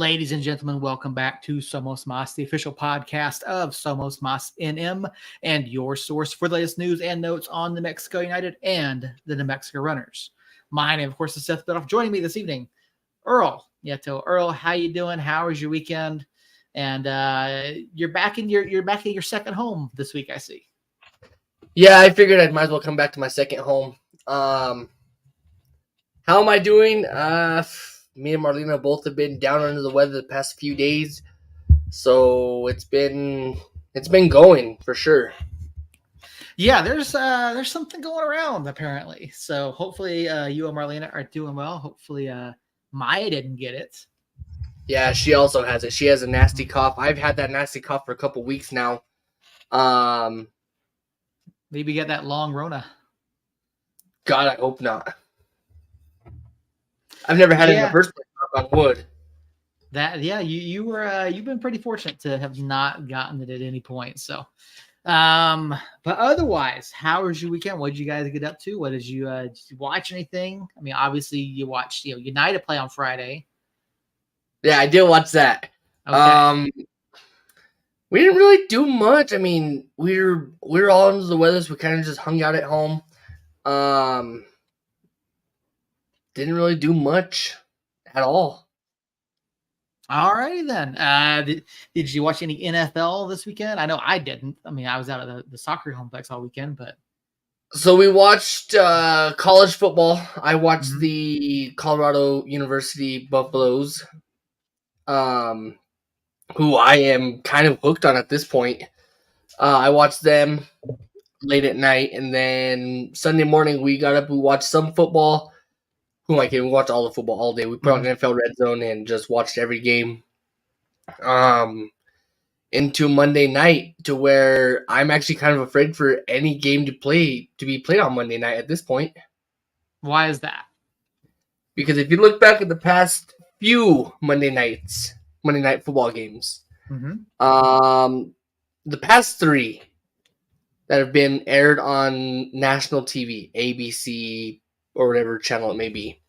Ladies and gentlemen, welcome back to Somos Mas, the official podcast of Somos Mas NM, and your source for the latest news and notes on New Mexico United and the New Mexico Runners. My name, of course, is Seth Bidoff. Joining me this evening, Earl Nieto. Earl, how you doing? How was your weekend? And you're back in your second home this week, I see. Yeah, I figured I might as well come back to my second home. How am I doing? Me and Marlena both have been down under the weather the past few days, so it's been going for sure. Yeah, there's something going around apparently. So hopefully you and Marlena are doing well. Hopefully Maya didn't get it. Yeah, she also has it. She has a nasty cough. I've had that nasty cough for a couple weeks now. Maybe get that long Rona. God, I hope not. I've never had it in the first place, knock on wood. You've been pretty fortunate to have not gotten it at any point. So, but otherwise, how was your weekend? What did you guys get up to? Did you watch anything? I mean, obviously you watched United play on Friday. Yeah, I did watch that. Okay. We didn't really do much. I mean, we were all under the weather, so we kind of just hung out at home. Didn't really do much at all. All righty then. Did you watch any NFL this weekend? I know I didn't. I mean, I was out of the soccer complex all weekend, but. So we watched college football. I watched the Colorado University Buffaloes, who I am kind of hooked on at this point. I watched them late at night, and then Sunday morning we got up, we watched some football. Who am I kidding? We watched all the football all day. We put on NFL Red Zone and just watched every game. Into Monday night, to where I'm actually kind of afraid for any game to be played on Monday night at this point. Why is that? Because if you look back at the past few Monday night football games, the past three that have been aired on national TV, ABC, or whatever channel it may be.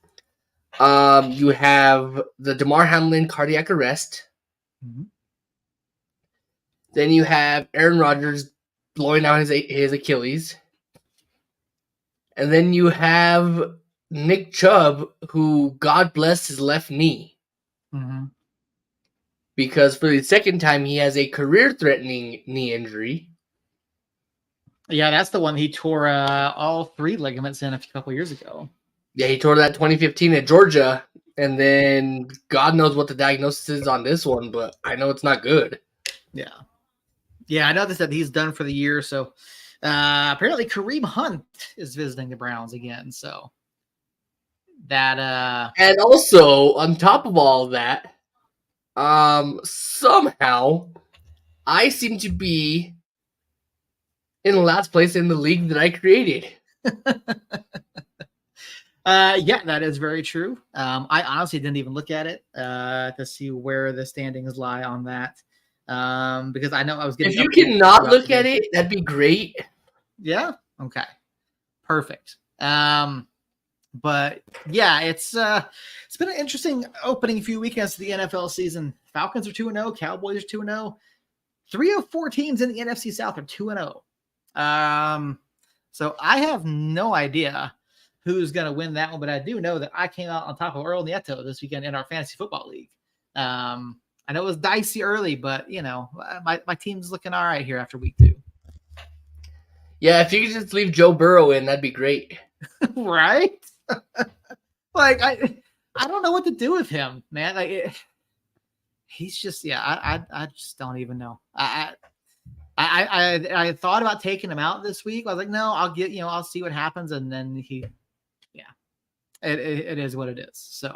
You have the Damar Hamlin cardiac arrest. Then you have Aaron Rodgers blowing out his Achilles. And then you have Nick Chubb, who, God bless his left knee. Because for the second time, he has a career-threatening knee injury. Yeah, that's the one he tore all three ligaments in a couple years ago. Yeah, he tore that 2015 at Georgia, and then God knows what the diagnosis is on this one, but I know it's not good. Yeah, I noticed that he's done for the year, so apparently Kareem Hunt is visiting the Browns again, so that... And also, on top of all of that, somehow, I seem to be in the last place in the league that I created. Yeah, that is very true. I honestly didn't even look at it to see where the standings lie on that. Because I know I was getting. If you cannot look at it, that'd be great. Yeah. Okay. Perfect. But yeah, it's been an interesting opening few weekends to the NFL season. Falcons are 2-0. Cowboys are 2-0. 3 of 4 teams in the NFC South are 2-0. So I have no idea who's going to win that one, but I do know that I came out on top of Earl Nieto this weekend in our fantasy football league. I know it was dicey early, but my team's looking all right here after week 2. Yeah, if you could just leave Joe Burrow in, that'd be great. Right? Like I don't know what to do with him, man. Like he's just I just don't even know. I thought about taking him out this week. I was like, no, I'll see what happens, and then it is what it is. So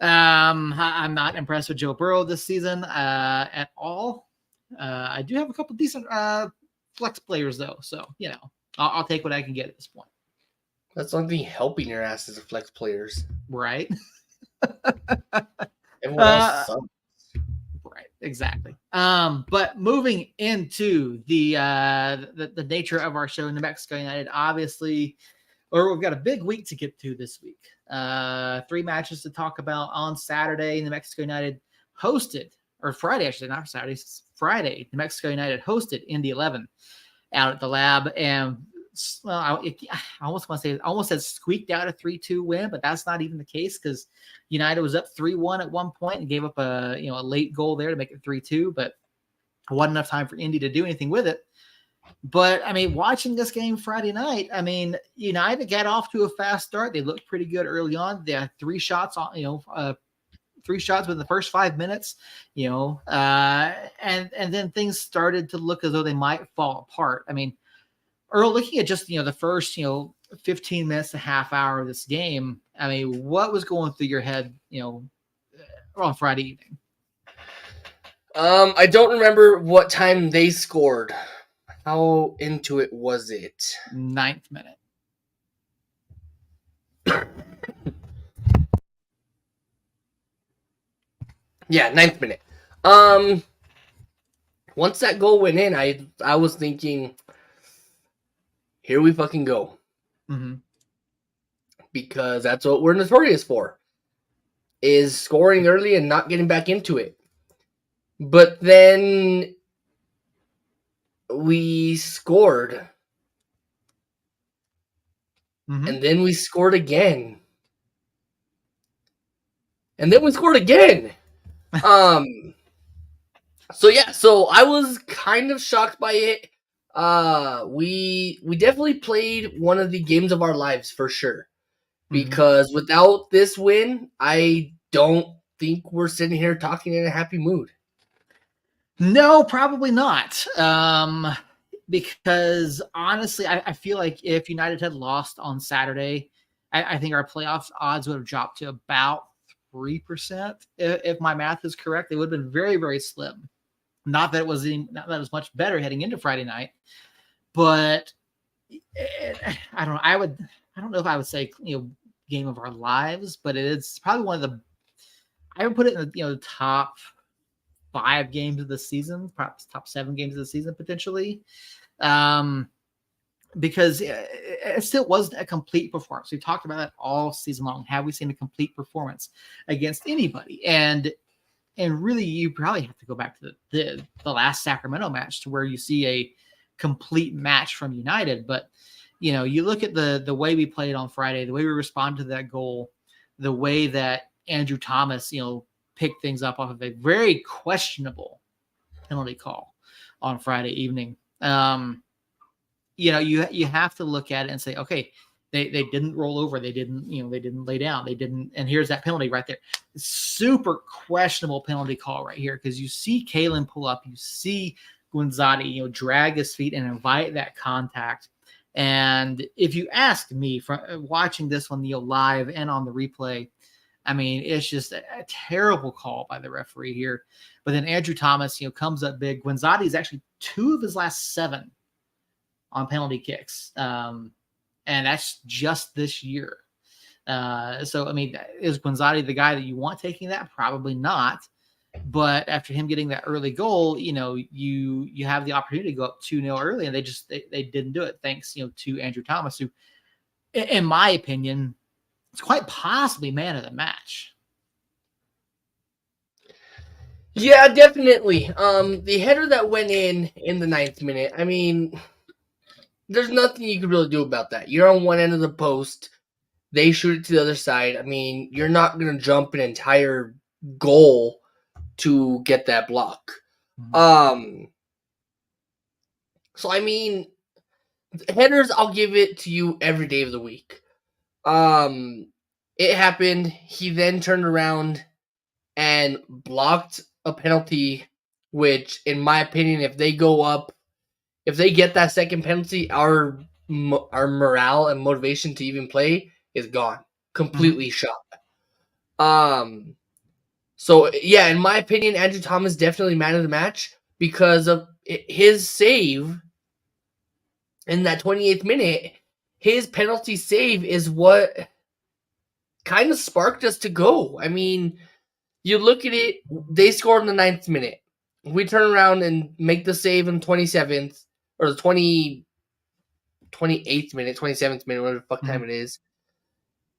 I'm not impressed with Joe Burrow this season at all. I do have a couple decent flex players though, so I'll take what I can get at this point. That's one thing helping your ass as a flex players, right? Everyone else sucks. Right, exactly. But moving into the nature of our show, New Mexico United, obviously, or we've got a big week to get to this week. 3 matches to talk about on Saturday. New Mexico United hosted, or Friday, actually, not Saturday, Friday, New Mexico United hosted Indy 11 out at the Lab, and well, I almost said squeaked out a 3-2 win, but that's not even the case because United was up 3-1 at one point and gave up a late goal there to make it 3-2, but wasn't enough time for Indy to do anything with it. But I mean, watching this game Friday night, I mean, United got off to a fast start. They looked pretty good early on. They had 3 shots on, 3 shots within the first 5 minutes, and then things started to look as though they might fall apart. I mean, Earl, looking at just the first 15 minutes to half hour of this game, I mean, what was going through your head, on Friday evening? I don't remember what time they scored. How into it was it? 9th minute. Yeah, 9th minute. Once that goal went in, I was thinking, here we fucking go. Mm-hmm. Because that's what we're notorious for, is scoring early and not getting back into it. But then we scored. Mm-hmm. And then we scored again. And then we scored again. So I was kind of shocked by it. We definitely played one of the games of our lives for sure. Because without this win, I don't think we're sitting here talking in a happy mood. No, probably not. Because honestly, I feel like if United had lost on Saturday, I think our playoffs odds would have dropped to about 3%. If my math is correct, they would have been very, very slim. Not that it was much better heading into Friday night, but I don't know. I don't know if I would say game of our lives, but it's probably one of the. I would put it in the top 5 games of the season, perhaps top 7 games of the season potentially, because it still wasn't a complete performance. We talked about that all season long. Have we seen a complete performance against anybody? And really, you probably have to go back to the last Sacramento match to where you see a complete match from United. But you look at the way we played on Friday, the way we responded to that goal, the way that Andrew Thomas, picked things up off of a very questionable penalty call on Friday evening. You have to look at it and say, okay, they didn't roll over, they didn't lay down, they didn't, and here's that penalty right there. Super questionable penalty call right here because you see Kalen pull up, you see Guinzotti, drag his feet and invite that contact. And if you ask me, from watching this one live and on the replay, I mean, it's just a terrible call by the referee here. But then Andrew Thomas, comes up big. Guinzotti is actually 2 of his last 7 on penalty kicks, and that's just this year. So I mean, is Guinzotti the guy that you want taking that? Probably not. But after him getting that early goal, you have the opportunity to go up 2-0 early, and they didn't do it. Thanks, to Andrew Thomas, who, in my opinion, is quite possibly man of the match. Yeah, definitely. The header that went in the 9th minute. I mean, there's nothing you can really do about that. You're on one end of the post. They shoot it to the other side. I mean, you're not going to jump an entire goal to get that block. So I mean, headers, I'll give it to you every day of the week. It happened. He then turned around and blocked a penalty, which, in my opinion, if they get that second penalty, our morale and motivation to even play is gone, completely shot. So yeah, in my opinion, Andrew Thomas definitely man of the match because of his save in that 28th minute. His penalty save is what kind of sparked us to go. I mean, you look at it, they scored in the 9th minute. We turn around and make the save in 27th or the 28th minute, 27th minute, whatever the fuck time it is.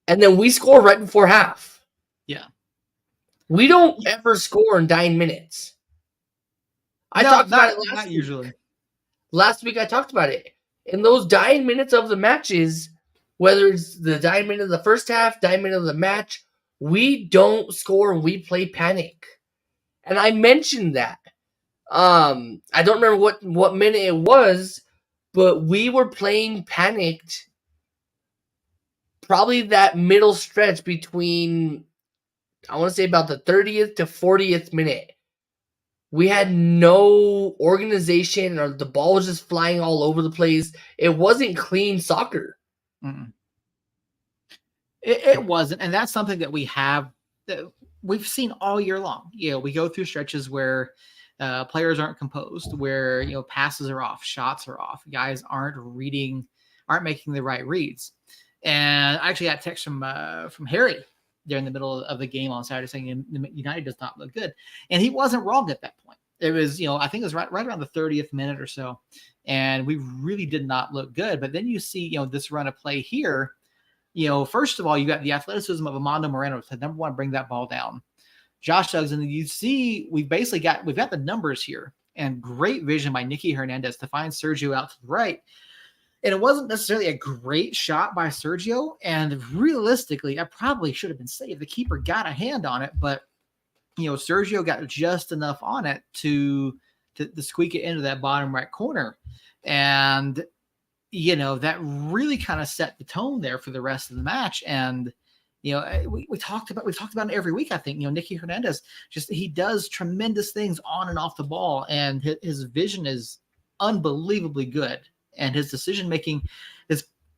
And then we score right before half. Yeah. We don't ever score in 9 minutes. I talked about it last week. Usually. Last week I talked about it. In those dying minutes of the matches, whether it's the dying minute of the first half, dying minute of the match, we don't score and we play panic. And I mentioned that. I don't remember what minute it was, but we were playing panicked. Probably that middle stretch between, I want to say about the 30th to 40th minute. We had no organization, or the ball was just flying all over the place. It wasn't clean soccer. It wasn't, and that's something that we've seen all year long. We go through stretches where players aren't composed, where passes are off, shots are off, guys aren't making the right reads. And I actually got a text from Harry there in the middle of the game on Saturday saying United does not look good. And he wasn't wrong at that point. It was, I think it was right around the 30th minute or so. And we really did not look good. But then you see, this run of play here, first of all, you got the athleticism of Amando Moreno to number one, bring that ball down. Josh Suggs, and you see, we've got the numbers here and great vision by Nicky Hernandez to find Sergio out to the right. And it wasn't necessarily a great shot by Sergio. And realistically, that probably should have been saved. The keeper got a hand on it, but Sergio got just enough on it to squeak it into that bottom right corner. And, that really kind of set the tone there for the rest of the match. And, we talked about it every week. I think, Nicky Hernandez, he does tremendous things on and off the ball, and his vision is unbelievably good. And his decision-making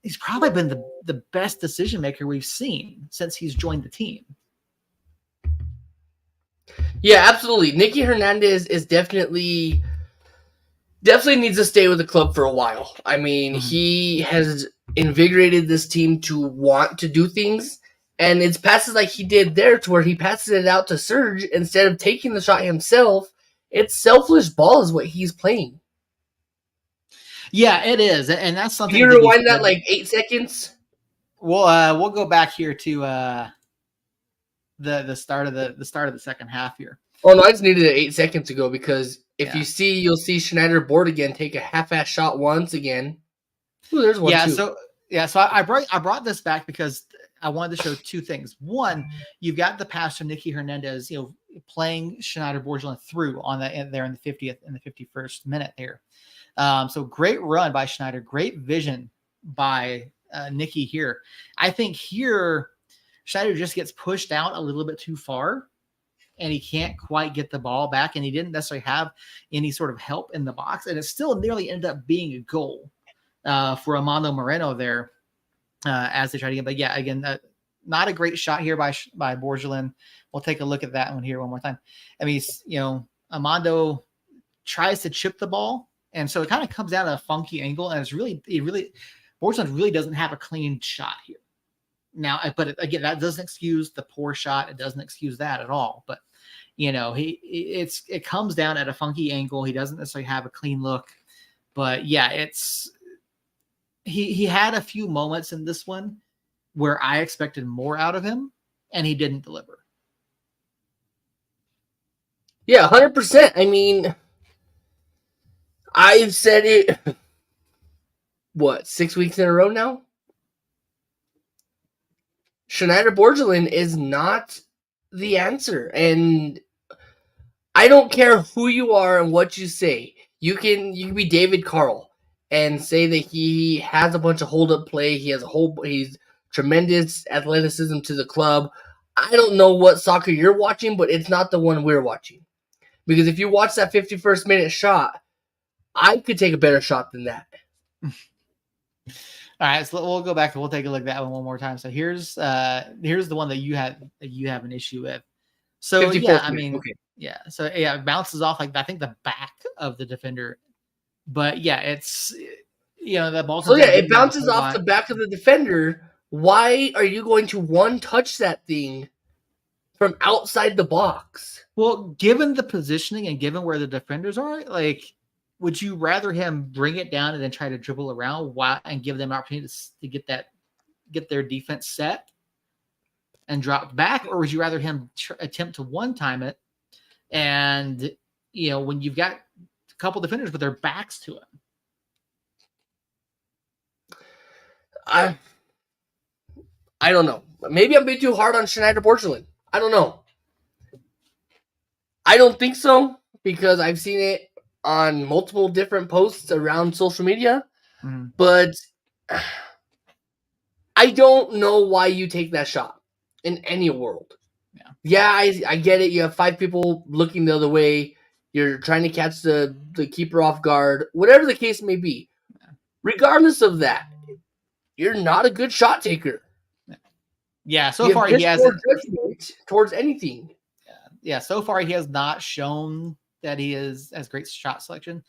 he's probably been the best decision-maker we've seen since he's joined the team. Yeah, absolutely. Nicky Hernandez is definitely needs to stay with the club for a while. I mean, he has invigorated this team to want to do things. And it's passes like he did there to where he passes it out to Serge instead of taking the shot himself. It's selfish ball is what he's playing. Yeah, it is, and that's something. Can you rewind that like 8 seconds? We'll go back here to the start of the second half here. Oh no, I just needed it 8 seconds ago because if you'll see Schneider board again, take a half-ass shot once again. Ooh, there's one too. So I brought this back because I wanted to show two things. One, you've got the pass from Nicky Hernandez, playing Schneider Borgelin through on that there in the 50th and the 51st minute here. So great run by Schneider, great vision by Nicky here. I think here Schneider just gets pushed out a little bit too far, and he can't quite get the ball back, and he didn't necessarily have any sort of help in the box, and it still nearly ended up being a goal for Amando Moreno there as they try to get. But yeah, again, not a great shot here by Borgelin. We'll take a look at that one here one more time. I mean, Amando tries to chip the ball. And so it kind of comes down to a funky angle, and Borgelin really doesn't have a clean shot here. Now, but again, that doesn't excuse the poor shot. It doesn't excuse that at all. But it comes down at a funky angle. He doesn't necessarily have a clean look. But yeah, he had a few moments in this one where I expected more out of him, and he didn't deliver. Yeah, 100%. I mean, I've said it, 6 weeks in a row now? Schneider Borgelin is not the answer. And I don't care who you are and what you say. You can be David Carl and say that he has a bunch of hold-up play. He's tremendous athleticism to the club. I don't know what soccer you're watching, but it's not the one we're watching. Because if you watch that 51st minute shot, I could take a better shot than that. All right, so we'll go back and we'll take a look at that one more time. So here's the one that you have an issue with. So yeah, I mean, okay. Yeah. So yeah, it bounces off like I think the back of the defender, but yeah, it's the ball. So yeah, it bounces off the back of the defender. Why are you going to touch that thing from outside the box? Well, given the positioning and given where the defenders are, like, would you rather him bring it down and then try to dribble around and give them opportunity to get their defense set? and dropped back, or would you rather him attempt to one-time it? And, when you've got a couple defenders with their backs to him. I don't know. Maybe I'm being too hard on Schneider Borgelin. I don't know. I don't think so, because I've seen it on multiple different posts around social media. Mm-hmm. But I don't know why you take that shot in any world. Yeah, I get it. You have 5 people looking the other way. You're trying to catch the keeper off guard. Whatever the case may be. Regardless of that, you're not a good shot taker. Yeah, so far he hasn't towards anything. Yeah, so far he has not shown that he has great shot selection.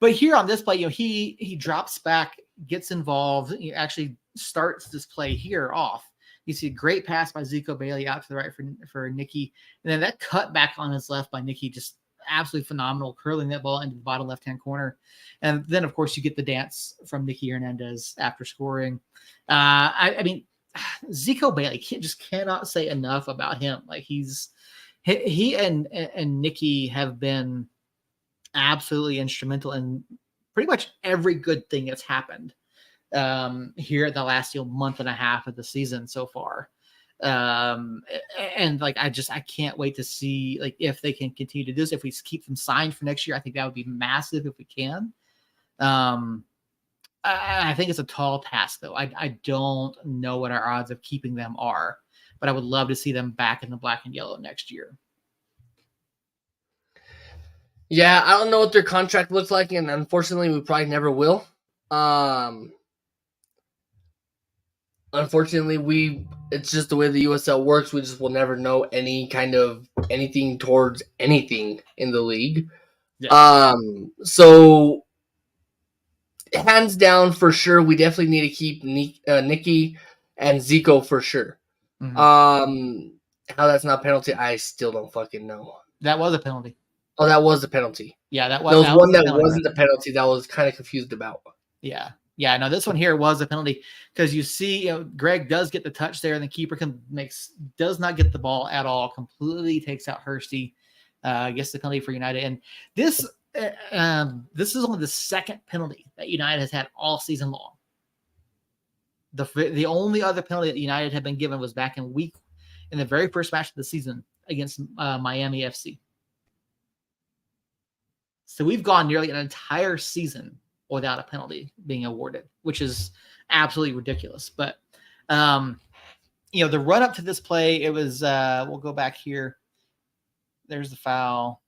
But here on this play, he drops back, gets involved, he actually starts this play here off. You see a great pass by Zico Bailey out to the right for Nicky. And then that cut back on his left by Nicky, just absolutely phenomenal, curling that ball into the bottom left-hand corner. And then, of course, you get the dance from Nicky Hernandez after scoring. I mean, Zico Bailey just cannot say enough about him. Like he and Nicky have been absolutely instrumental in pretty much every good thing that's happened here at the last month and a half of the season so far. And like I can't wait to see like if they can continue to do this. If we keep them signed for next year, I think that would be massive if we can. I think it's a tall task though. I don't know what our odds of keeping them are, but I would love to see them back in the black and yellow next year. Yeah, I don't know what their contract looks like, and unfortunately, we probably never will. Unfortunately, it's just the way the USL works. We just will never know any kind of anything towards anything in the league. Yeah. So hands down for sure, we definitely need to keep Nicky and Zico for sure. Mm-hmm. How that's not a penalty, I still don't fucking know. That was a penalty. Oh, that was a penalty. Yeah, that was one that wasn't a penalty that I was kind of confused about. Yeah. Yeah, no, this one here was a penalty because you see, Greg does get the touch there, and the keeper does not get the ball at all. Completely takes out Hursty, gets the penalty for United, and this is only the second penalty that United has had all season long. The only other penalty that United had been given was back in the very first match of the season against Miami FC. So we've gone nearly an entire season without a penalty being awarded, which is absolutely ridiculous. But, the run up to this play, it was, we'll go back here. There's the foul.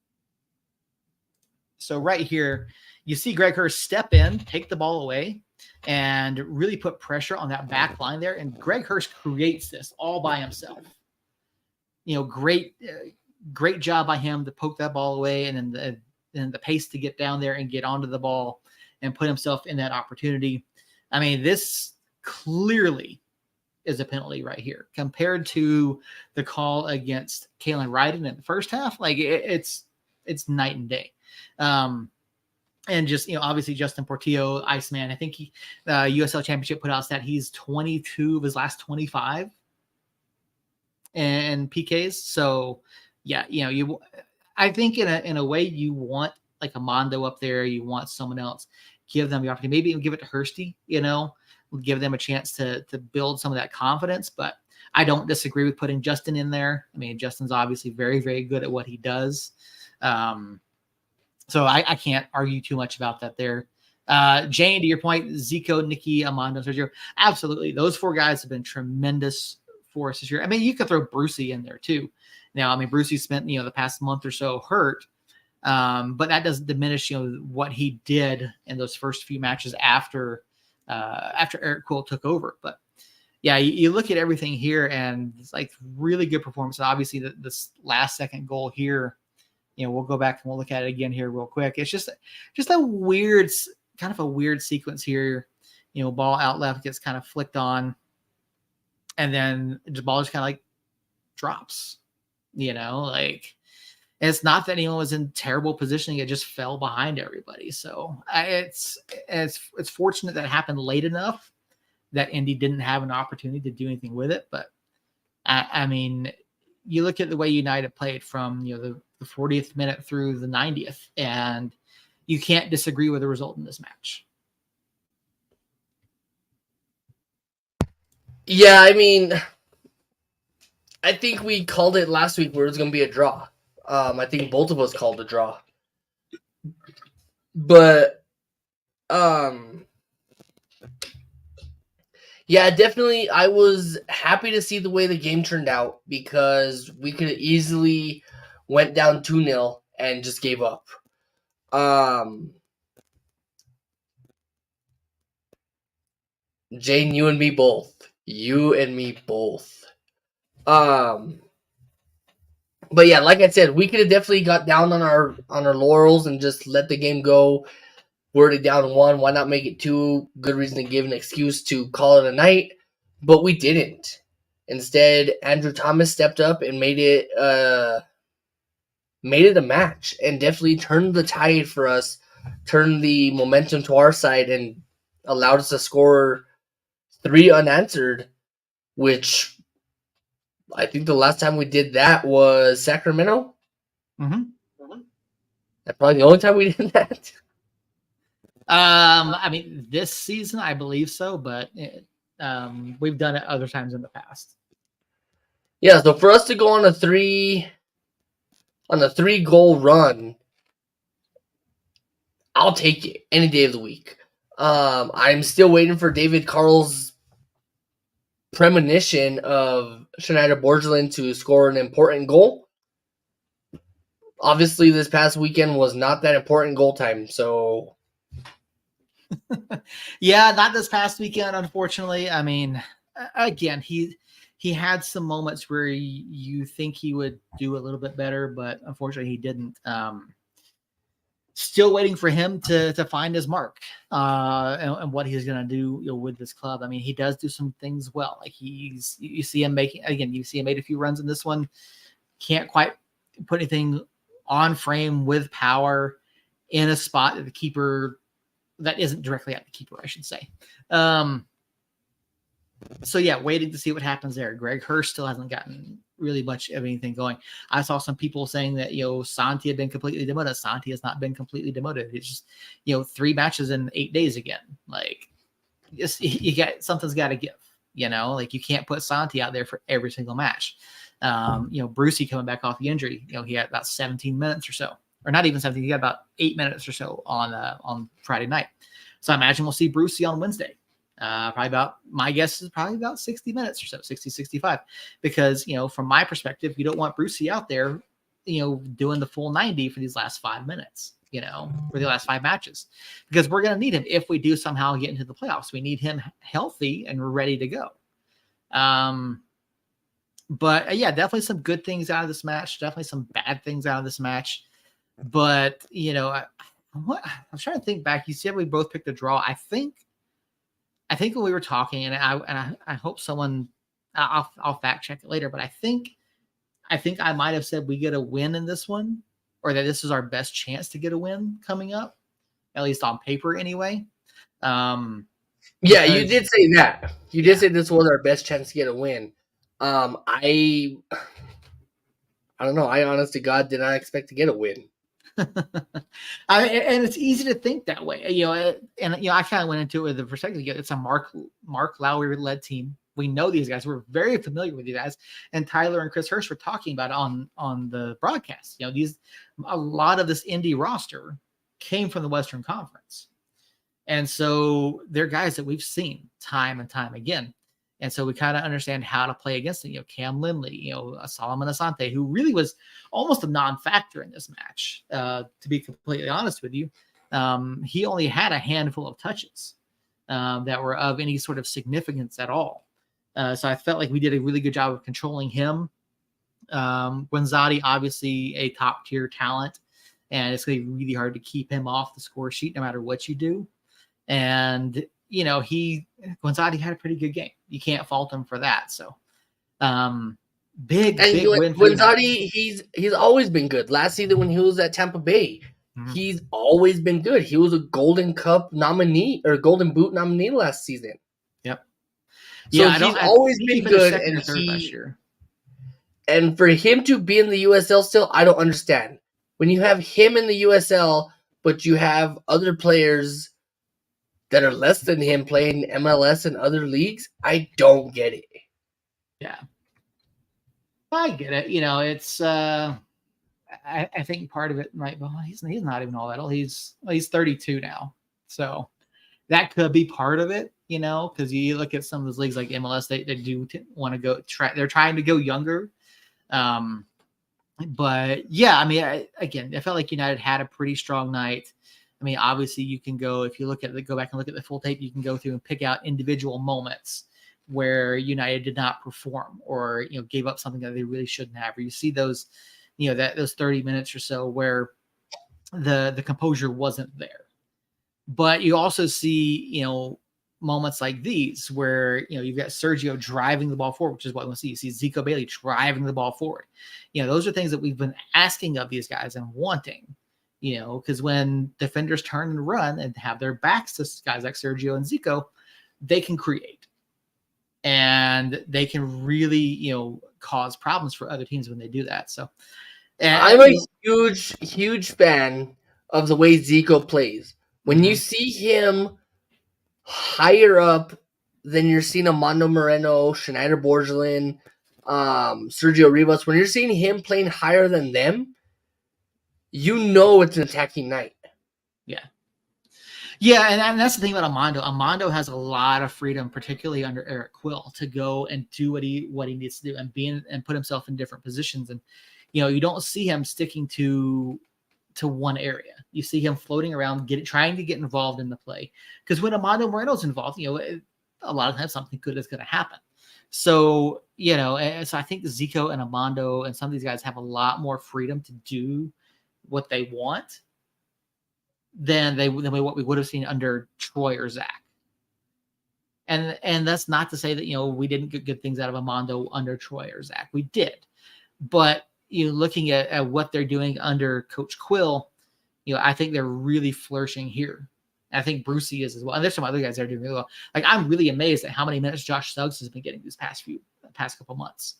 So right here, you see Greg Hurst step in, take the ball away, and really put pressure on that back line there. And Greg Hurst creates this all by himself. Great job by him to poke that ball away, and then the pace to get down there and get onto the ball and put himself in that opportunity. I mean, this clearly is a penalty right here compared to the call against Kalen Ryden in the first half. Like it's night and day. And just, obviously Justin Portillo, Iceman, I think USL Championship put out stat he's 22 of his last 25 and PKs. So yeah, I think in a way you want like a Mondo up there, you want someone else, give them the opportunity, maybe even give it to Hursty, give them a chance to build some of that confidence. But I don't disagree with putting Justin in there. I mean, Justin's obviously very, very good at what he does. So I can't argue too much about that there. Jane, to your point, Zico, Nicky, Amando, Sergio, absolutely. Those 4 guys have been tremendous for us this year. I mean, you could throw Brucey in there too. Now, I mean, Brucey spent, the past month or so hurt, but that doesn't diminish, what he did in those first few matches after Eric Cole took over. But yeah, you look at everything here, and it's like really good performance. And obviously, this last second goal here, we'll go back and we'll look at it again here real quick. It's just a weird, kind of a weird sequence here. Ball out left gets kind of flicked on, and then the ball just kind of like drops. Like it's not that anyone was in terrible positioning; it just fell behind everybody. So it's fortunate that it happened late enough that Indy didn't have an opportunity to do anything with it. But I mean, you look at the way United played from the 40th minute through the 90th, and you can't disagree with the result in this match. Yeah, I mean, I think we called it last week where it was going to be a draw. I think both of us called a draw. But, yeah, definitely I was happy to see the way the game turned out because we could have easily went down 2-0 and just gave up. Jane, you and me both. You and me both. But yeah, like I said, we could have definitely got down on our laurels and just let the game go. We're already down 1. Why not make it 2? Good reason to give an excuse to call it a night. But we didn't. Instead, Andrew Thomas stepped up and made it a match and definitely turned the tide for us, turned the momentum to our side, and allowed us to score 3 unanswered, which I think the last time we did that was Sacramento. Mm-hmm. That's probably the only time we did that. I mean, this season, I believe so, but we've done it other times in the past. Yeah, so for us to go on a 3-goal run, I'll take it any day of the week. I'm still waiting for David Carl's premonition of Schneider Borgelin to score an important goal. Obviously, this past weekend was not that important goal time, so... Yeah, not this past weekend, unfortunately. I mean, again, he had some moments where you think he would do a little bit better, but unfortunately he didn't. Still waiting for him to find his mark and what he's going to do with this club. I mean, he does do some things well. Like you see him made a few runs in this one. Can't quite put anything on frame with power in a spot that the keeper that isn't directly at the keeper, I should say. So yeah, waiting to see what happens there. Greg Hurst still hasn't gotten really much of anything going. I saw some people saying that Santi had been completely demoted. Santi has not been completely demoted. It's just 3 matches in 8 days again. Like something's got to give. Like you can't put Santi out there for every single match. Brucey coming back off the injury. He had about 17 minutes or so, or not even 17. He got about 8 minutes or so on Friday night. So I imagine we'll see Brucey on Wednesday. My guess is probably about 60 minutes or so, 60, 65, because, from my perspective, you don't want Brucey out there, doing the full 90 for these last 5 minutes, for the last 5 matches, because we're going to need him if we do somehow get into the playoffs. We need him healthy and ready to go. But yeah, definitely some good things out of this match. Definitely some bad things out of this match. But, I'm trying to think back. You said we both picked a draw. I think when we were talking, and I hope someone, I'll fact check it later, but I think I might have said we get a win in this one, or that this is our best chance to get a win coming up, at least on paper anyway. Yeah, you did say that. You did say this was our best chance to get a win. I don't know. I honest to God did not expect to get a win. And it's easy to think that way, I kind of went into it with the perspective. It's a Mark Lowry led team. We know these guys. We're very familiar with these guys, and Tyler and Chris Hurst were talking about it on the broadcast. A lot of this indie roster came from the Western Conference, and so they're guys that we've seen time and time again. And so we kind of understand how to play against them. Cam Lindley, Solomon Asante, who really was almost a non-factor in this match, to be completely honest with you. He only had a handful of touches that were of any sort of significance at all. So I felt like we did a really good job of controlling him. Guenzati, obviously a top-tier talent, and it's going to be really hard to keep him off the score sheet no matter what you do. And Guenzati had a pretty good game. You can't fault him for that. So, big win. Guenzati, he's always been good. Last season when he was at Tampa Bay, he's always been good. He was a Golden Cup nominee or Golden Boot nominee last season. Yep. So he's always been good, and last year. And for him to be in the USL still, I don't understand. When you have him in the USL, but you have other players that are less than him playing MLS and other leagues, I don't get it. Yeah. I get it. It's I think part of it might he's not even all that old. He's 32 now. So that could be part of it, because you look at some of those leagues like MLS, they do want to go they're trying to go younger. But yeah, I mean, I felt like United had a pretty strong night. I mean, obviously you can go, if you go back and look at the full tape, you can go through and pick out individual moments where United did not perform or, gave up something that they really shouldn't have. Or you see those, those 30 minutes or so where the composure wasn't there. But you also see, moments like these where, you've got Sergio driving the ball forward, which is what we want to see. You see Zico Bailey driving the ball forward. Those are things that we've been asking of these guys and wanting, because when defenders turn and run and have their backs to guys like Sergio and Zico, they can create. And they can really, cause problems for other teams when they do that. So I'm a huge fan of the way Zico plays. When you see him higher up than you're seeing Armando Moreno, Schneider Borgelin, Sergio Rivas, when you're seeing him playing higher than them, it's an attacking night. Yeah. Yeah, and that's the thing about Armando. Armando has a lot of freedom, particularly under Eric Quill, to go and do what he needs to do and put himself in different positions. And you don't see him sticking to one area. You see him floating around, trying to get involved in the play. Because when Armando Moreno's involved, a lot of times something good is going to happen. So and so I think Zico and Armando and some of these guys have a lot more freedom to do what they want than what we would have seen under Troy or Zach. And that's not to say that we didn't get good things out of Armando under Troy or Zach. We did, but looking at what they're doing under Coach Quill, I think they're really flourishing here. And I think Brucey is as well. And there's some other guys that are doing really well. Like, I'm really amazed at how many minutes Josh Suggs has been getting these past couple months.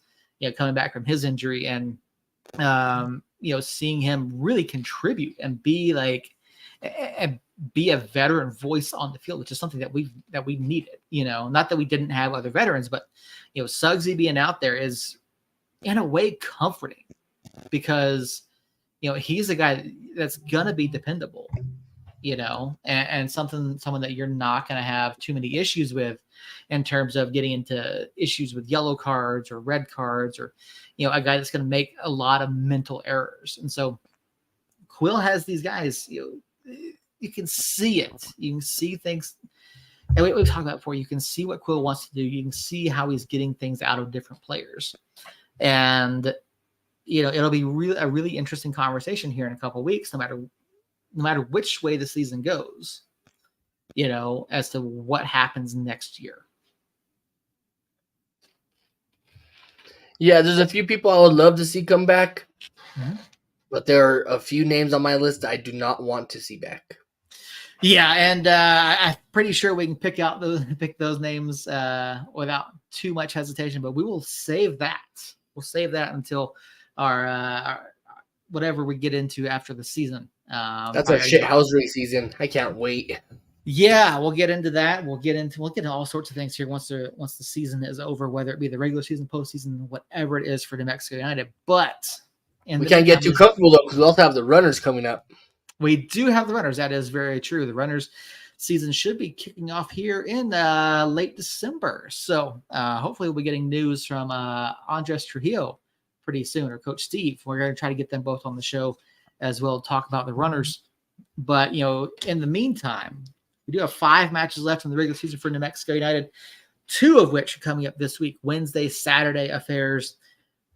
Coming back from his injury and seeing him really contribute and be a veteran voice on the field, which is something that we needed. Not that we didn't have other veterans, but Suggsy being out there is in a way comforting because he's a guy that's gonna be dependable, and someone that you're not gonna have too many issues with in terms of getting into issues with yellow cards or red cards or a guy that's gonna make a lot of mental errors. And so Quill has these guys, you can see it. You can see things. And we've talked about before. You can see what Quill wants to do. You can see how he's getting things out of different players. And, it'll be a really interesting conversation here in a couple of weeks, no matter which way the season goes, as to what happens next year. Yeah, there's a few people I would love to see come back. Mm-hmm. But there are a few names on my list I do not want to see back. Yeah, and I'm pretty sure we can pick those names without too much hesitation. But we will save that. We'll save that until our whatever we get into after the season. That's a shithousery season. I can't wait. Yeah, we'll get into that. We'll get into all sorts of things here once the season is over, whether it be the regular season, postseason, whatever it is for New Mexico United. But we can't get too comfortable though, because we also have the runners coming up. We do have the runners. That is very true. The runners season should be kicking off here in late December. So hopefully we'll be getting news from Andres Trujillo pretty soon, or Coach Steve. We're going to try to get them both on the show as well to talk about the runners. But, in the meantime, we do have 5 matches left in the regular season for New Mexico United, 2 of which are coming up this week. Wednesday, Saturday affairs.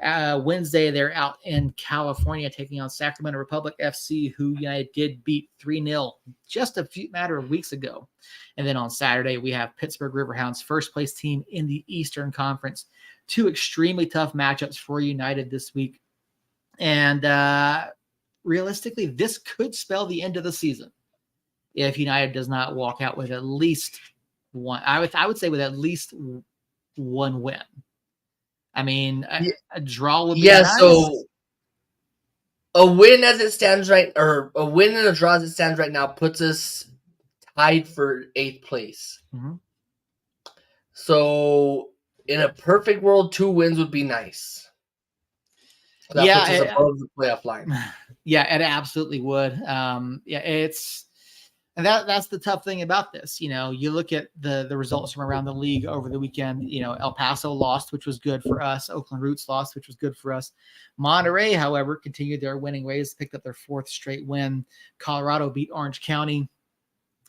Wednesday, they're out in California taking on Sacramento Republic FC, who United did beat 3-0 just a matter of weeks ago. And then on Saturday, we have Pittsburgh Riverhounds, first place team in the Eastern Conference. 2 extremely tough matchups for United this week. And realistically, this could spell the end of the season if United does not walk out with at least one. I would say with at least one win. I mean, a draw would be yeah. nice. So a win as it stands or a win and a draw as it stands right now puts us tied for 8th place. Mm-hmm. So in a perfect world, 2 wins would be nice. That puts us above the playoff line. Yeah, it absolutely would. And that's the tough thing about this. You look at the results from around the league over the weekend. El Paso lost, which was good for us. Oakland Roots lost, which was good for us. Monterey, however, continued their winning ways, picked up their 4th straight win. Colorado beat Orange County.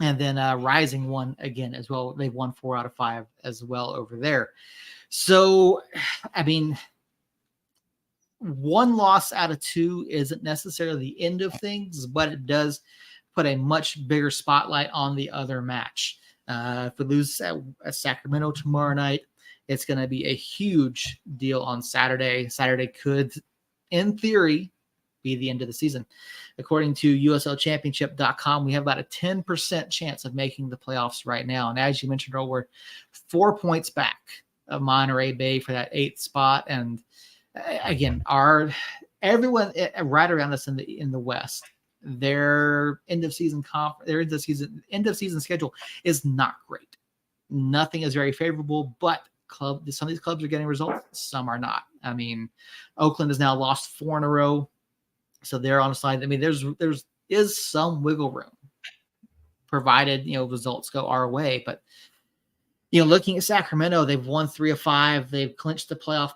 And then Rising won again as well. They've won 4 out of 5 as well over there. So, I mean, 1 loss out of 2 isn't necessarily the end of things, but it does put a much bigger spotlight on the other match. If we lose at Sacramento tomorrow night, it's going to be a huge deal on Saturday. Saturday could, in theory, be the end of the season. According to USLChampionship.com, we have about a 10% chance of making the playoffs right now. And as you mentioned earlier, we're 4 points back of Monterey Bay for that 8th spot. And again, everyone right around us in the West, their end of season schedule is not great. Nothing is very favorable, but some of these clubs are getting results, some are not. I mean, Oakland has now lost 4 in a row, so they're on the side. I mean, there's some wiggle room, provided results go our way. But looking at Sacramento, they've won 3 of 5. They've clinched the playoff.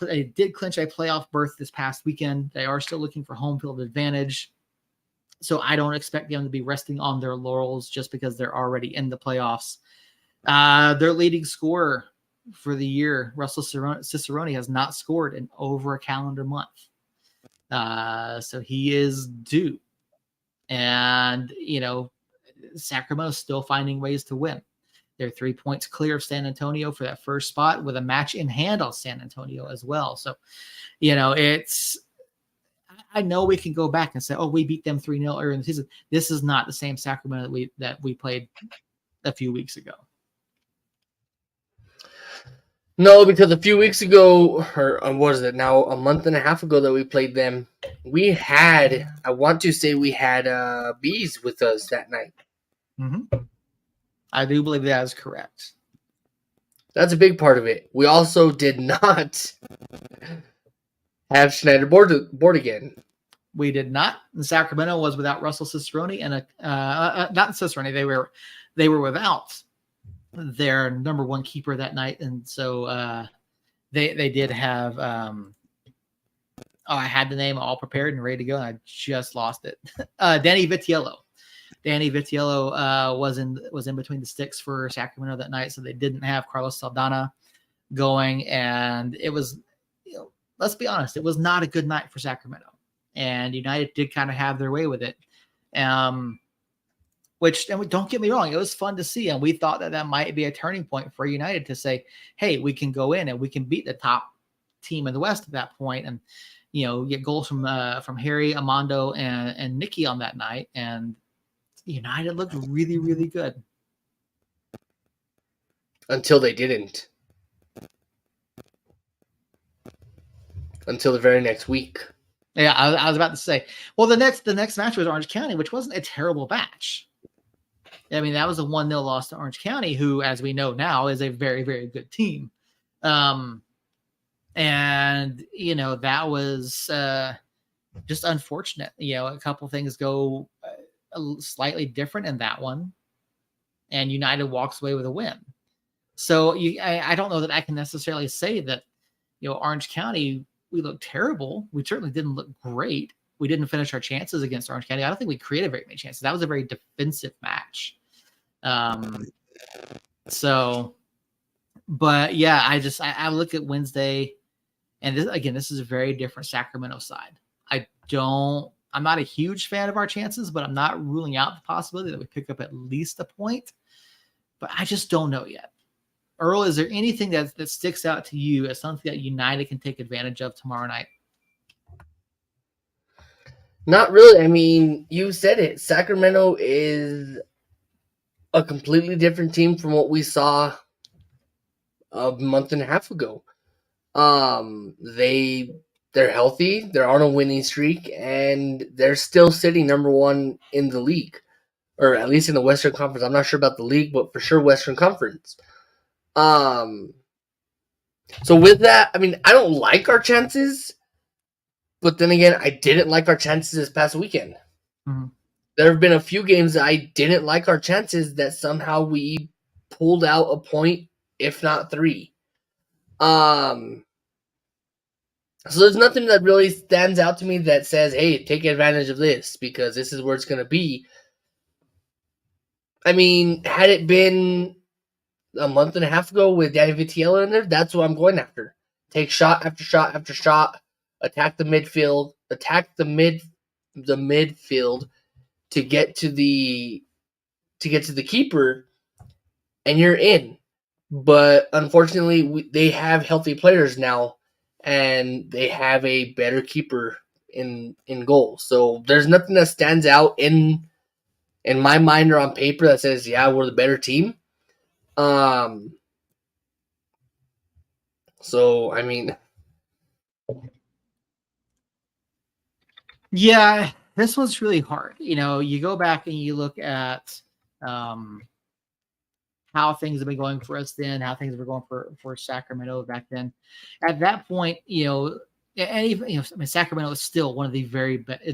They did clinch a playoff berth this past weekend. They are still looking for home field advantage. So I don't expect them to be resting on their laurels just because they're already in the playoffs. Their leading scorer for the year, Russell Cicerone, has not scored in over a calendar month. So he is due. And, Sacramento's still finding ways to win. They're 3 points clear of San Antonio for that first spot, with a match in hand on San Antonio as well. So, I know we can go back and say, we beat them 3-0 earlier in the season. This is not the same Sacramento that we played a few weeks ago. No, because a few weeks ago, or what is it now, a month and a half ago that we played them, we had bees with us that night. Mm-hmm. I do believe that is correct. That's a big part of it. We also did not have Schneider board again. We did not. And Sacramento was without Russell Cicerone and not Cicerone. They were without their number 1 keeper that night, and so they did have. I had the name all prepared and ready to go, and I just lost it. Danny Vitiello. Danny Vitiello was in between the sticks for Sacramento that night, so they didn't have Carlos Saldana going, and it was, let's be honest, it was not a good night for Sacramento, and United did kind of have their way with it. Which, and don't get me wrong, it was fun to see, and we thought that might be a turning point for United to say, hey, we can go in and we can beat the top team in the West at that point, and get goals from Harry, Amando, and Nicky on that night, and United looked really, really good. Until they didn't. Until the very next week. Yeah, I was about to say. Well, the next match was Orange County, which wasn't a terrible match. I mean, that was a 1-0 loss to Orange County, who, as we know now, is a very, very good team. And, that was just unfortunate. A couple things go slightly different in that one, and United walks away with a win. So I don't know that I can necessarily say that, Orange County, we looked terrible. We certainly didn't look great. We didn't finish our chances against Orange County. I don't think we created very many chances. That was a very defensive match. But yeah, I look at Wednesday, and this is a very different Sacramento side. I'm not a huge fan of our chances, but I'm not ruling out the possibility that we pick up at least a point. But I just don't know yet. Earl, is there anything that sticks out to you as something that United can take advantage of tomorrow night? Not really. I mean, you said it. Sacramento is a completely different team from what we saw a month and a half ago. They're healthy. They're on a winning streak, and they're still sitting number one in the league, or at least in the Western Conference. I'm not sure about the league, but for sure Western Conference. So with that, I mean, I don't like our chances, but then again, I didn't like our chances this past weekend. Mm-hmm. There have been a few games that I didn't like our chances that somehow we pulled out a point, if not 3. So there's nothing that really stands out to me that says, hey, take advantage of this because this is where it's going to be. I mean, had it been a month and a half ago with Danny Vitiello in there, that's what I'm going after. Take shot after shot after shot, attack the midfield, attack the midfield to get to the keeper, and you're in. But unfortunately, they have healthy players now, and they have a better keeper in goal. So there's nothing that stands out in my mind or on paper that says, yeah, we're the better team. So I mean, yeah, this one's really hard. You know, you go back and you look at how things have been going for us then, how things were going for Sacramento back then. At that point, you know, and even, you know, I mean, Sacramento is still one of the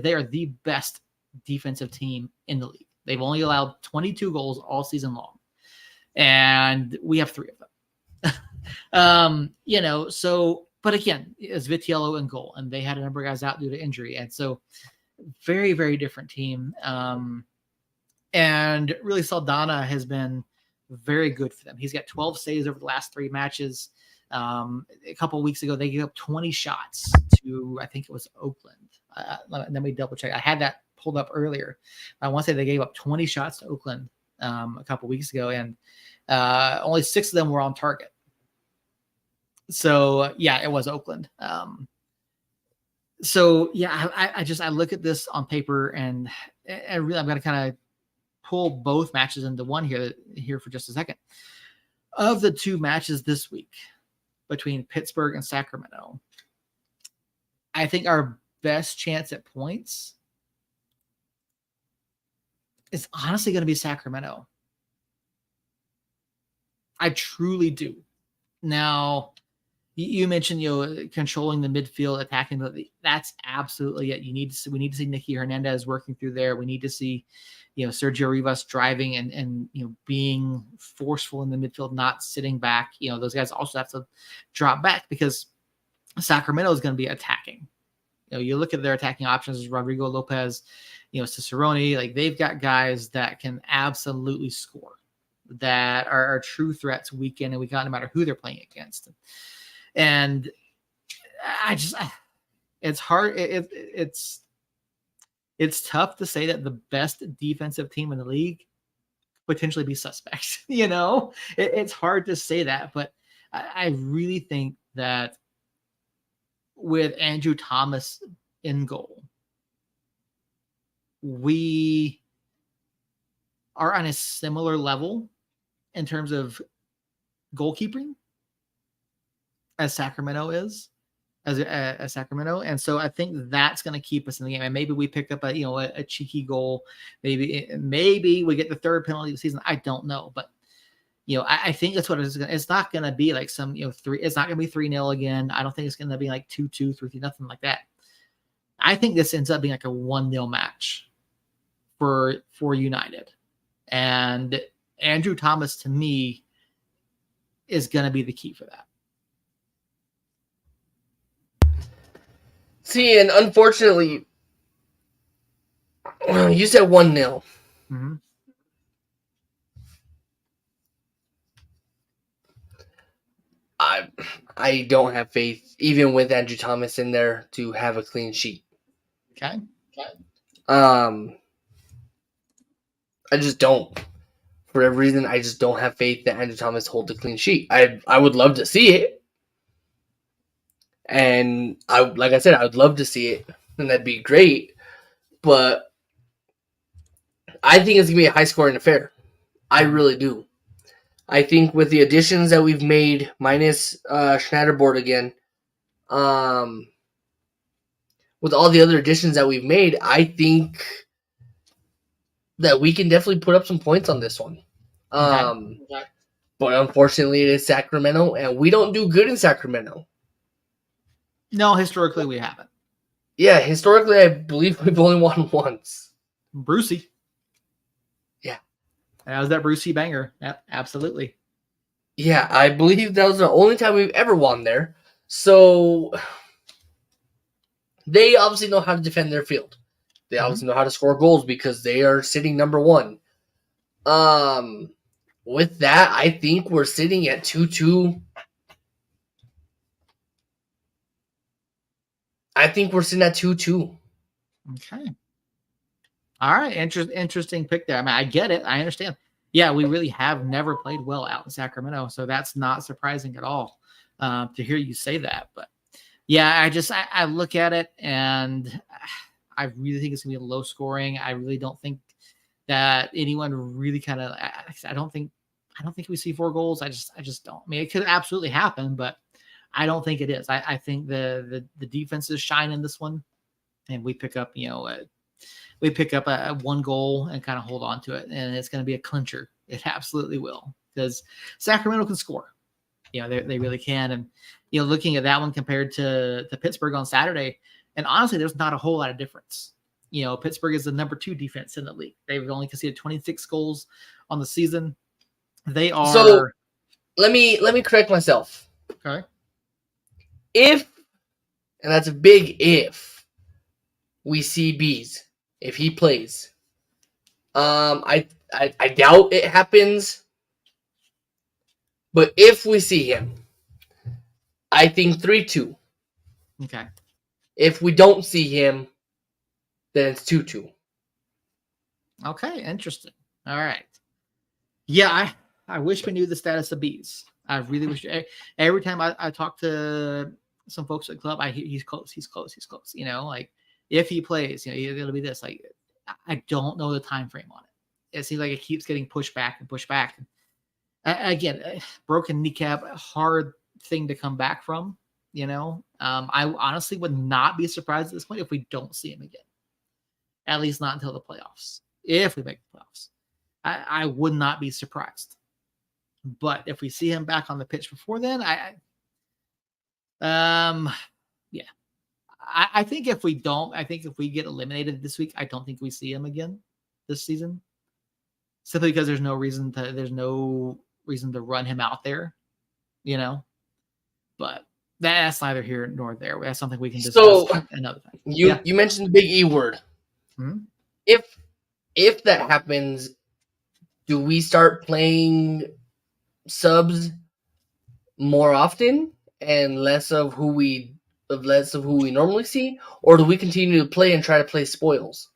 they are the best defensive team in the league. They've only allowed 22 goals all season long, and we have 3 of them. You know, so, but again, it's Vitiello in goal, and they had a number of guys out due to injury, and so very, very different team. And really, Saldana has been very good for them. He's got 12 saves over the last 3 matches. A couple of weeks ago, they gave up 20 shots to, I think it was Oakland. Let me double check. I had that pulled up earlier. I want to say they gave up 20 shots to Oakland a couple of weeks ago, and only 6 of them were on target. So yeah, it was Oakland. So yeah, I look at this on paper, and really I'm going to kind of pull both matches into one here for just a second. Of the 2 matches this week between Pittsburgh and Sacramento, I think our best chance at points is honestly going to be Sacramento. I truly do. Now, you mentioned, you know, controlling the midfield, attacking that's absolutely it. We need to see Nicky Hernandez working through there. We need to see, you know, Sergio Rivas driving and you know, being forceful in the midfield, not sitting back. You know, those guys also have to drop back because Sacramento is going to be attacking. You know, you look at their attacking options: Rodrigo Lopez, you know, Cicerone. Like, they've got guys that can absolutely score, that are true threats week in and week out, no matter who they're playing against. And it's hard. It's tough to say that the best defensive team in the league potentially be suspects. You know, it's hard to say that, but I really think that with Andrew Thomas in goal, we are on a similar level in terms of goalkeeping as Sacramento is, as Sacramento. And so I think that's going to keep us in the game. And maybe we pick up a cheeky goal. Maybe we get the 3rd penalty of the season. I don't know, but you know, I think that's what it is. It's not going to be like some, you know, 3. It's not going to be 3-0 again. I don't think it's going to be like 2-2, 3-3, nothing like that. I think this ends up being like a 1-0 match for United. And Andrew Thomas, to me, is going to be the key for that. See, and unfortunately, you said 1-0. Mm-hmm. I don't have faith, even with Andrew Thomas in there, to have a clean sheet. Okay. I just don't. For every reason, I just don't have faith that Andrew Thomas holds a clean sheet. I would love to see it. And like I said, I would love to see it, and that'd be great. But I think it's going to be a high-scoring affair. I really do. I think with the additions that we've made, minus Schneiderboard again, With all the other additions that we've made, I think that we can definitely put up some points on this one. Okay. But unfortunately, it is Sacramento, and we don't do good in Sacramento. No, historically we haven't. Yeah, historically, I believe we've only won once. Brucey. Yeah. That was that Brucey banger. Yep, absolutely. Yeah, I believe that was the only time we've ever won there. So they obviously know how to defend their field. They obviously know how to score goals because they are sitting number one. With that, I think we're sitting at 2-2. I think we're sitting at 2-2. Okay. All right. Interesting pick there. I mean, I get it. I understand. Yeah, we really have never played well out in Sacramento, so that's not surprising at all to hear you say that. But yeah, I look at it and I really think it's gonna be low scoring. I really don't think that anyone really kind of. I don't think we see 4 goals. I just don't. I mean, it could absolutely happen, but I don't think it is. I think the defenses shine in this one, and we pick up a 1 goal and kind of hold on to it, and it's going to be a clincher. It absolutely will, because Sacramento can score. They really can. And looking at that one compared to Pittsburgh on Saturday, and honestly, there's not a whole lot of difference. Pittsburgh is the number 2 defense in the league. They've only conceded 26 goals on the season. They are. So let me correct myself. Okay. If, and that's a big if, we see Bees, if he plays, I doubt it happens. But if we see him, I think 3-2. Okay. If we don't see him, then it's 2-2. Okay, interesting. All right. Yeah, I wish we knew the status of Bees. I really wish. Every time I talk to some folks at the club, I hear he's close. Like if he plays, it'll be this. Like I don't know the time frame on it. It seems like it keeps getting pushed back and pushed back. Again, broken kneecap, hard thing to come back from. I honestly would not be surprised at this point if we don't see him again. At least not until the playoffs. If we make the playoffs, I would not be surprised. But if we see him back on the pitch before then, I think if we don't, I think if we get eliminated this week, I don't think we see him again this season. Simply because there's no reason to run him out there, But that's neither here nor there. That's something we can discuss another time. You mentioned the big E word. Hmm? If that happens, do we start playing subs more often and less of who we normally see, or do we continue to play and try to play spoils?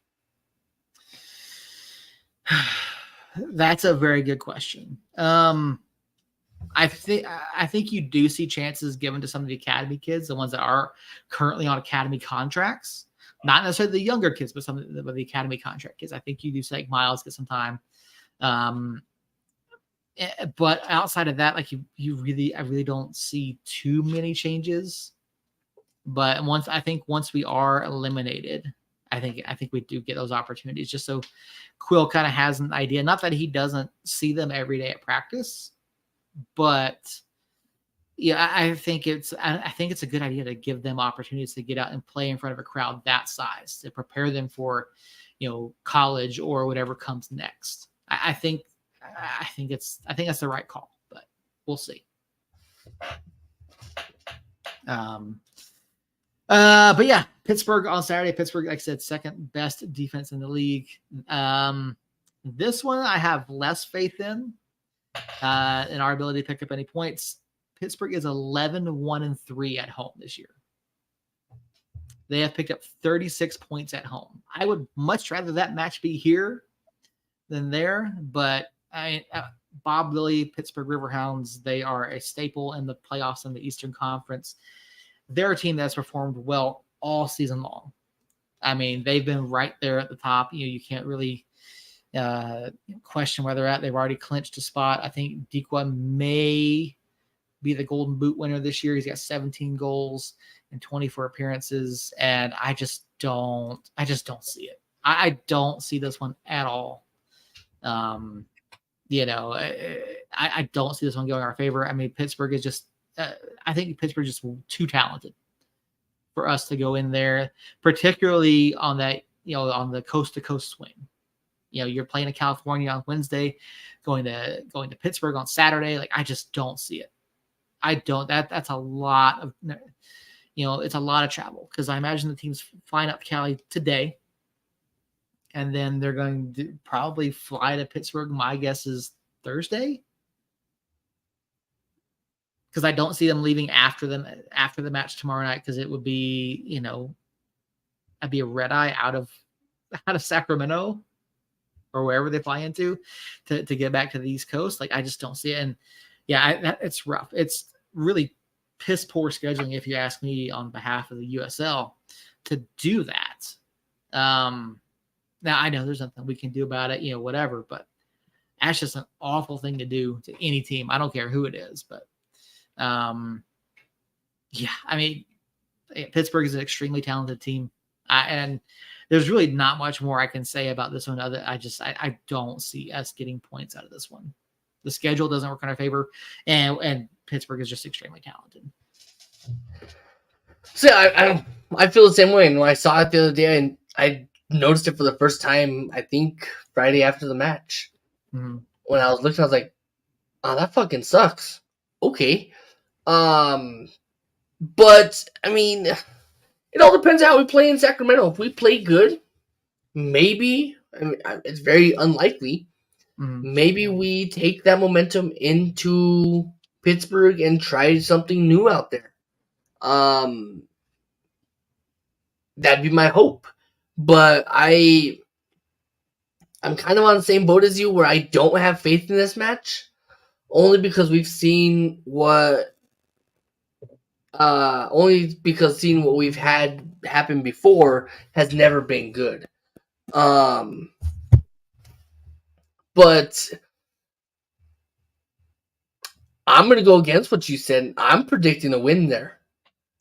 That's a very good question. I think you do see chances given to some of the academy kids, the ones that are currently on academy contracts, not necessarily the younger kids, but some of the academy contract kids. I think you do see like Miles get some time. But outside of that, like I really don't see too many changes. But once we are eliminated, I think we do get those opportunities, just so Quill kind of has an idea. Not that he doesn't see them every day at practice, but yeah, I think it's a good idea to give them opportunities to get out and play in front of a crowd that size, to prepare them for, college or whatever comes next. I think that's the right call, but we'll see. But yeah, Pittsburgh on Saturday. Pittsburgh, like I said, second best defense in the league. This one I have less faith in our ability to pick up any points. Pittsburgh is 11-1-3 at home this year. They have picked up 36 points at home. I would much rather that match be here than there, but Bob Lilly, Pittsburgh Riverhounds, they are a staple in the playoffs in the Eastern Conference. They're a team that's performed well all season long. I mean, they've been right there at the top. You can't really question where they're at. They've already clinched a spot. I think Dequa may be the Golden Boot winner this year. He's got 17 goals and 24 appearances, and I just don't see it. I don't see this one at all. I don't see this one going our favor. I mean, Pittsburgh is just I think Pittsburgh is just too talented for us to go in there, particularly on that, on the coast to coast swing. You're playing in California on Wednesday, going to Pittsburgh on Saturday. Like, I just don't see it. That's a lot of, it's a lot of travel, because I imagine the team's flying up to Cali today, and then they're going to probably fly to Pittsburgh. My guess is Thursday, because I don't see them leaving after the match tomorrow night, because it would be, I'd be a red eye out of Sacramento or wherever they fly into to get back to the East Coast. Like, I just don't see it. And yeah, it's rough. It's really piss poor scheduling, if you ask me, on behalf of the USL to do that. Now I know there's nothing we can do about it, whatever, but that's just an awful thing to do to any team. I don't care who it is, but yeah, I mean, Pittsburgh is an extremely talented team. And there's really not much more I can say about this one. I don't see us getting points out of this one. The schedule doesn't work in our favor, and Pittsburgh is just extremely talented. So I feel the same way. And when I saw it the other day, and I noticed it for the first time, I think Friday after the match. Mm-hmm. When I was looking, I was like, "Oh, that fucking sucks." Okay, but I mean, it all depends how we play in Sacramento. If we play good, maybe. I mean, it's very unlikely. Mm-hmm. Maybe we take that momentum into Pittsburgh and try something new out there. That'd be my hope. But I'm kind of on the same boat as you, where I don't have faith in this match, only because we've seen what seeing what we've had happen before has never been good. But I'm going to go against what you said. I'm predicting a win there.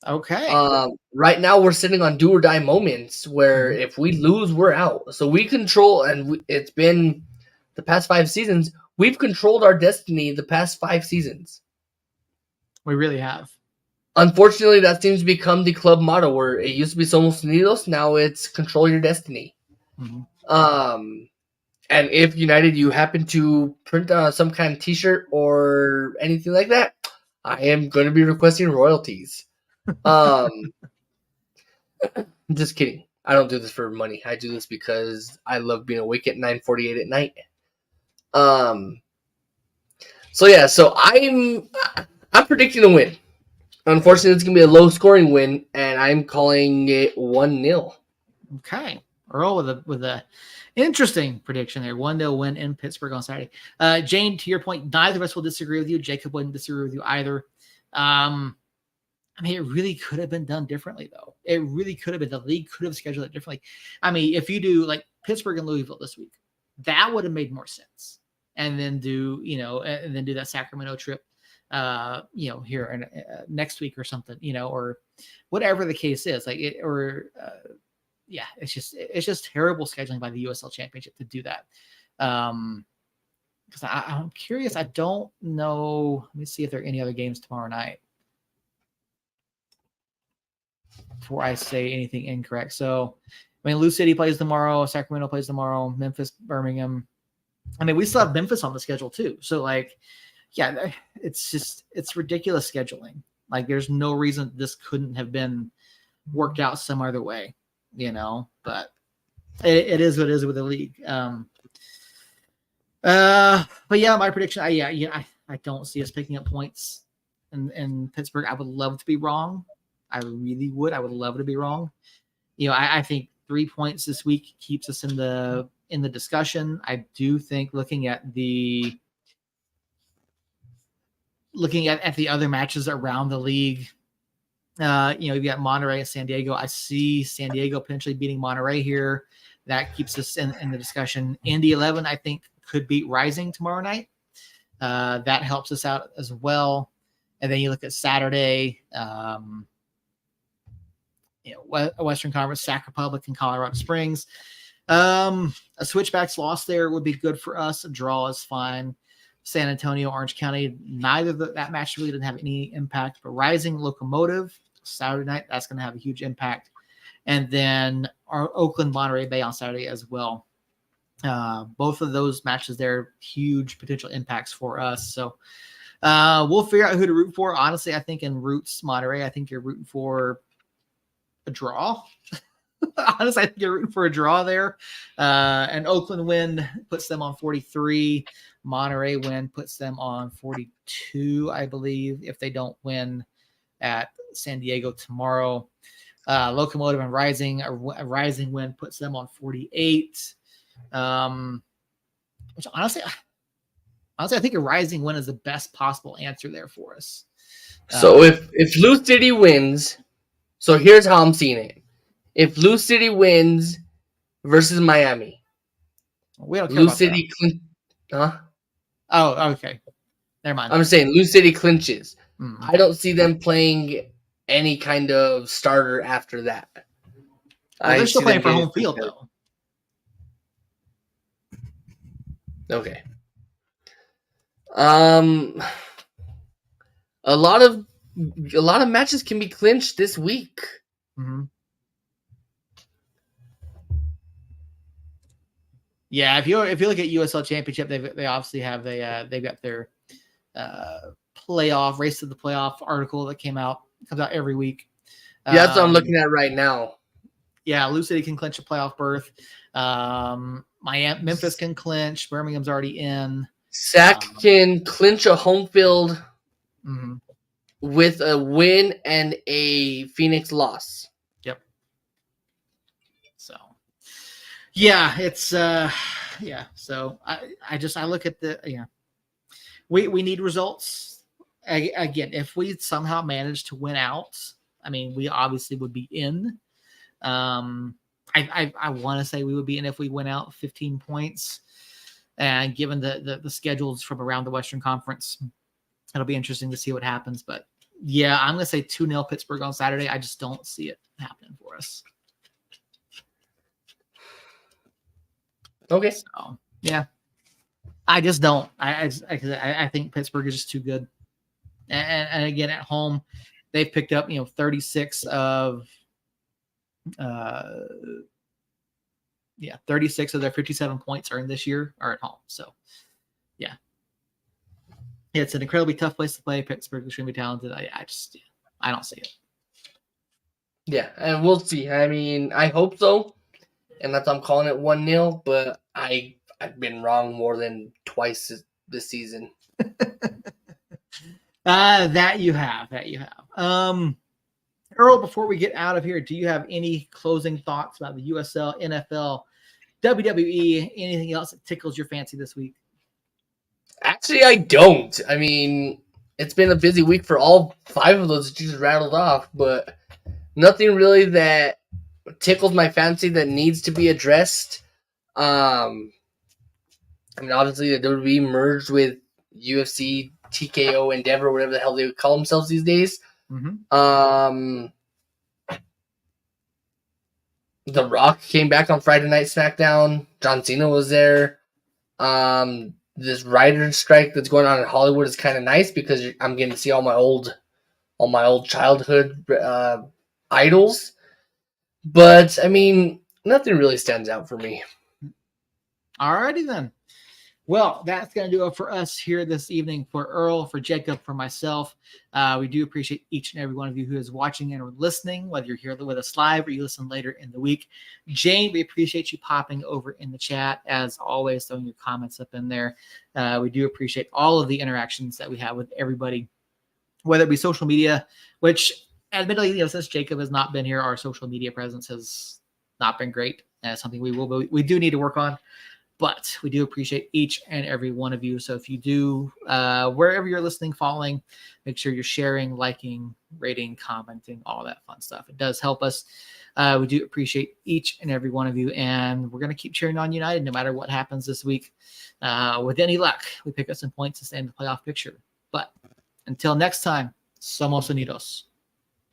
Okay. Right now we're sitting on do or die moments where if we lose, we're out. So we control, and it's been the past 5 seasons. We've controlled our destiny the past 5 seasons. We really have. Unfortunately, that seems to become the club motto, where it used to be Somos Unidos. Now it's control your destiny. Mm-hmm. And if United, you happen to print some kind of T-shirt or anything like that, I am going to be requesting royalties. Just kidding. I don't do this for money. I do this because I love being awake at 9:48 at night. So I'm predicting a win. Unfortunately, it's going to be a low-scoring win, and I'm calling it 1-0. Okay. Earl with a interesting prediction there. 1-0 win in Pittsburgh on Saturday. Jane, to your point, neither of us will disagree with you. Jacob wouldn't disagree with you either. I mean, it really could have been done differently, though. It really could have been. The league could have scheduled it differently. I mean, if you do like Pittsburgh and Louisville this week, that would have made more sense. And then do that Sacramento trip, here in, next week or something, or whatever the case is. Like it, or it's just terrible scheduling by the USL Championship to do that. Because I'm curious. I don't know. Let me see if there are any other games tomorrow night before I say anything incorrect. So, I mean, Lou City plays tomorrow. Sacramento plays tomorrow. Memphis, Birmingham. I mean, we still have Memphis on the schedule too. So, like, yeah, it's ridiculous scheduling. Like, there's no reason this couldn't have been worked out some other way, But it is what it is with the league. But yeah, my prediction. I don't see us picking up points in Pittsburgh. I would love to be wrong. I really would. I would love to be wrong. I think 3 points this week keeps us in the discussion. I do think looking at the other matches around the league, you've got Monterrey and San Diego. I see San Diego potentially beating Monterrey here. That keeps us in the discussion. Indy 11, I think, could beat Rising tomorrow night. That helps us out as well. And then you look at Saturday, Western Conference, Sac Republic and Colorado Springs. A switchbacks loss there would be good for us. A draw is fine. San Antonio, Orange County, neither that match really didn't have any impact. But Rising Locomotive, Saturday night, that's going to have a huge impact. And then our Oakland, Monterey Bay on Saturday as well. Both of those matches there, huge potential impacts for us. So we'll figure out who to root for. Honestly, I think in Roots Monterey, I think you're rooting for a draw. Honestly, I think you're rooting for a draw there. And Oakland win puts them on 43. Monterey win puts them on 42, I believe, if they don't win at San Diego tomorrow. Locomotive and Rising, a Rising win puts them on 48. Which honestly, I think a Rising win is the best possible answer there for us. So if Lou City wins, so here's how I'm seeing it. If Lou City wins versus Miami, we don't care Lou about City Oh, okay. Never mind. I'm saying Lou City clinches. I don't see them playing any kind of starter after that. Well, they're still playing for home field, though. Okay. A lot of matches can be clinched this week. Mm-hmm. Yeah, if you look at USL Championship, they obviously have they've got their playoff race to the playoff article that comes out every week. Yeah, that's what I'm looking at right now. Yeah, Lou City can clinch a playoff berth. Memphis can clinch. Birmingham's already in. Sac can clinch a home field with a win and a Phoenix loss. Yep. So, yeah, it's So I look at we need results. Again, if we somehow manage to win out, I mean, we obviously would be in. I want to say we would be in if we win out 15 points. And given the schedules from around the Western Conference, it'll be interesting to see what happens. But yeah, I'm going to say 2-0 Pittsburgh on Saturday. I just don't see it happening for us. Okay. So, yeah. I just don't. I think Pittsburgh is just too good. And again, at home, they've picked up 36 of 36 of their 57 points earned this year are at home. So, yeah, it's an incredibly tough place to play. Pittsburgh is extremely talented. I don't see it. Yeah, and we'll see. I mean, I hope so, and that's why I'm calling it 1-0. But I've been wrong more than twice this season. That you have. Earl, before we get out of here, do you have any closing thoughts about the USL, NFL, WWE, anything else that tickles your fancy this week? Actually, I don't. I mean, it's been a busy week for all 5 of those that you just rattled off, but nothing really that tickles my fancy that needs to be addressed. I mean, obviously, the WWE merged with UFC, TKO, Endeavor, whatever the hell they would call themselves these days. The Rock came back on Friday Night SmackDown. John Cena was there. This writer strike that's going on in Hollywood is kind of nice because I'm getting to see all my old childhood idols. But I mean, nothing really stands out for me. Alrighty then. Well, that's going to do it for us here this evening. For Earl, for Jacob, for myself, we do appreciate each and every one of you who is watching and or listening, whether you're here with us live or you listen later in the week. Jane, we appreciate you popping over in the chat, as always, throwing your comments up in there. We do appreciate all of the interactions that we have with everybody, whether it be social media, which admittedly, since Jacob has not been here, our social media presence has not been great. That's something we do need to work on. But we do appreciate each and every one of you. So if you do, wherever you're listening, following, make sure you're sharing, liking, rating, commenting, all that fun stuff. It does help us. We do appreciate each and every one of you. And we're going to keep cheering on United no matter what happens this week. With any luck, we pick up some points to stay in the playoff picture. But Until next time, Somos Unidos.